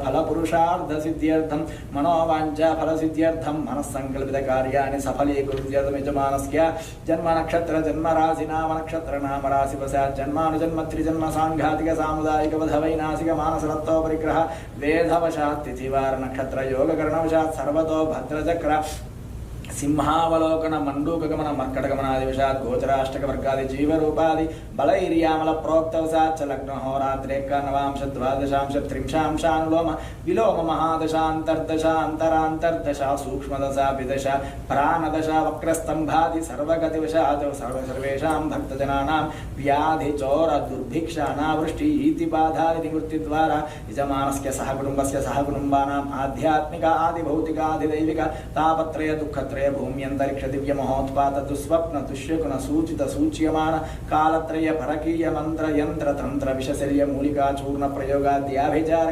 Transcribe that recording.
फलपुरुषार्थसिद्ध्यर्थं मनोवाञ्छा फलसिद्ध्यर्थं मनस्सङ्कल्पितकार्याणि सफलीकृत्यर्थं यजमानस्य जन्मनक्षत्र जन्मराशिनामनक्षत्रनामराशिवशात् जन्मानुजन्मत्रिजन्म साङ्घातिक सामुदायिकवध वैनासिक मानसरत्तो परिग्रह वेधवशात् तिथिवार नक्षत्र योगकरणवशात् सर्वतो भद्रचक्र सिंहावलोकन मंडूकगमन मर्कटगमनादिवशात् गोचराष्टकवर्गादि जीवरूपादि बलैर्यामल प्रोक्तवशात् च लग्नहोरात्रेक नवांश द्वादशांश त्रिंशांशानुलोम विलोम महादशान्तर्दशा अन्तरान्तर्दशा सूक्ष्मदशा विदशा प्राणदशा वक्रस्तंभादि सर्वगतिवशात् सर्वेषां भक्तजनानां व्याधि चोर दुर्भिक्ष अनावृष्टि इति बाधादि निवृत्तिद्वारा यजमानस्य सहकुटुम्बस्य सहकुटुम्बानाम् आध्यात्मिक आदि भौतिक आदि दैविक तापत्रय दुःखत्रय भूम्यंतरिक्ष दिव्य महोत्पात दुस्वप्न दुष्यगुण सूचित सूच्यमान कालत्रय परकीय मंत्र यंत्र तंत्र विषशल्य मूलिका चूर्ण प्रयोगाद्याभिचार